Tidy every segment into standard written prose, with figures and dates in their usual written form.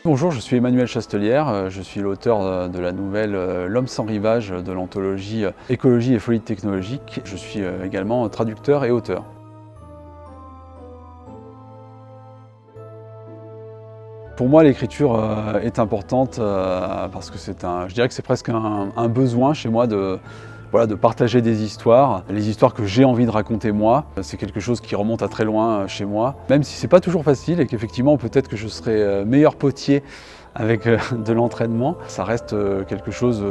Bonjour, je suis Emmanuel Chastelière, je suis l'auteur de la nouvelle L'homme sans rivage de l'anthologie Écologie et folie technologique. Je suis également traducteur et auteur. Pour moi, l'écriture est importante parce que je dirais que c'est presque un besoin chez moi de partager des histoires, les histoires que j'ai envie de raconter moi. C'est quelque chose qui remonte à très loin chez moi, même si c'est pas toujours facile et qu'effectivement peut-être que je serais meilleur potier avec de l'entraînement. Ça reste quelque chose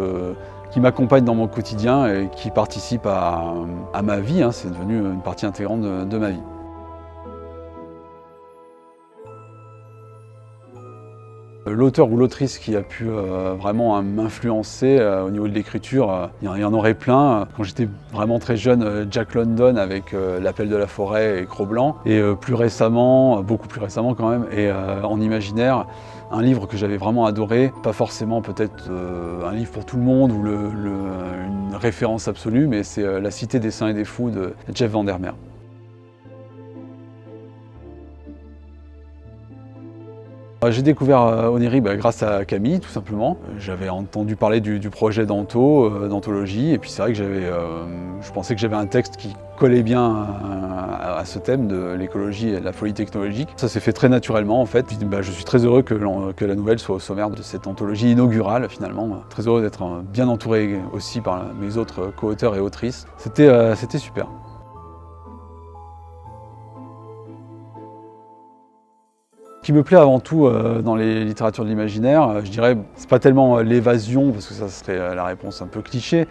qui m'accompagne dans mon quotidien et qui participe à ma vie, c'est devenu une partie intégrante de ma vie. L'auteur ou l'autrice qui a pu vraiment m'influencer au niveau de l'écriture, il y en aurait plein. Quand j'étais vraiment très jeune, Jack London avec L'Appel de la forêt et Cro-Blanc. Et plus récemment, beaucoup plus récemment quand même, et en imaginaire, un livre que j'avais vraiment adoré, pas forcément peut-être un livre pour tout le monde ou une référence absolue, mais c'est La Cité des saints et des fous de Jeff Vandermeer. J'ai découvert Oniri grâce à Camille, tout simplement. J'avais entendu parler du projet d'anthologie, et puis c'est vrai que je pensais que j'avais un texte qui collait bien à ce thème de l'écologie et de la folie technologique. Ça s'est fait très naturellement en fait. Puis, je suis très heureux que la nouvelle soit au sommaire de cette anthologie inaugurale finalement. Très heureux d'être bien entouré aussi par mes autres co-auteurs et autrices. C'était super. Ce qui me plaît avant tout dans les littératures de l'imaginaire, je dirais, c'est pas tellement l'évasion, parce que ça serait la réponse un peu cliché,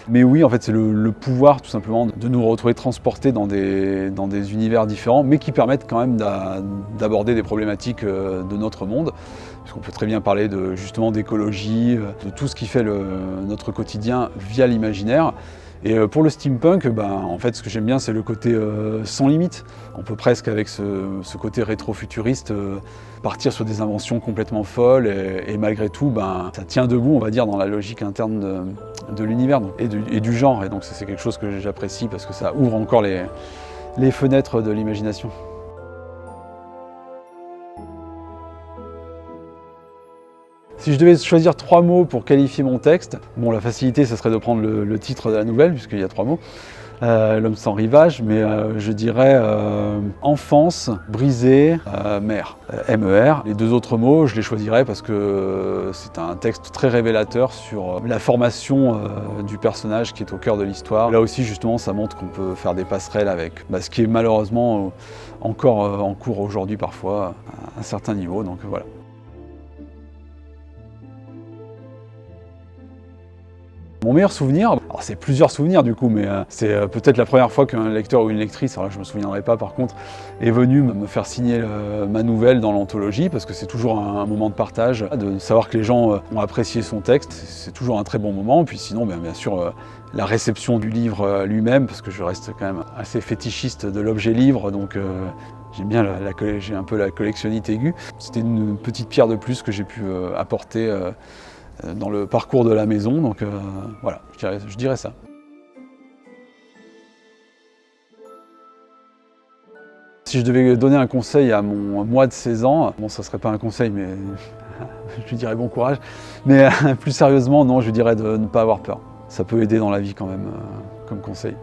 mais oui, en fait, c'est le pouvoir tout simplement de nous retrouver transportés dans des univers différents, mais qui permettent quand même d'aborder des problématiques de notre monde. Parce qu'on peut très bien parler justement d'écologie, de tout ce qui fait notre quotidien via l'imaginaire. Et pour le steampunk, en fait, ce que j'aime bien, c'est le côté sans limite. On peut presque, avec ce côté rétro-futuriste, partir sur des inventions complètement folles et malgré tout, ça tient debout, on va dire, dans la logique interne de l'univers et du genre. Et donc c'est quelque chose que j'apprécie parce que ça ouvre encore les fenêtres de l'imagination. Si je devais choisir 3 mots pour qualifier mon texte, la facilité, ce serait de prendre le titre de la nouvelle, puisqu'il y a 3 mots. L'homme sans rivage, mais je dirais enfance, brisée, mer, MER. Les 2 autres mots, je les choisirais parce que c'est un texte très révélateur sur la formation du personnage qui est au cœur de l'histoire. Là aussi, justement, ça montre qu'on peut faire des passerelles avec ce qui est malheureusement encore en cours aujourd'hui parfois à un certain niveau, donc voilà. Mon meilleur souvenir, alors c'est plusieurs souvenirs du coup, mais c'est peut-être la première fois qu'un lecteur ou une lectrice, alors là je me souviendrai pas par contre, est venu me faire signer ma nouvelle dans l'anthologie, parce que c'est toujours un moment de partage, de savoir que les gens ont apprécié son texte, c'est toujours un très bon moment. Puis sinon, bien sûr, la réception du livre lui-même, parce que je reste quand même assez fétichiste de l'objet livre, donc j'aime bien j'ai un peu la collectionnite aiguë. C'était une petite pierre de plus que j'ai pu apporter dans le parcours de la maison, donc voilà, je dirais ça. Si je devais donner un conseil à mon moi de 16 ans, ça serait pas un conseil, mais je lui dirais bon courage, mais plus sérieusement, non, je lui dirais de ne pas avoir peur. Ça peut aider dans la vie quand même, comme conseil.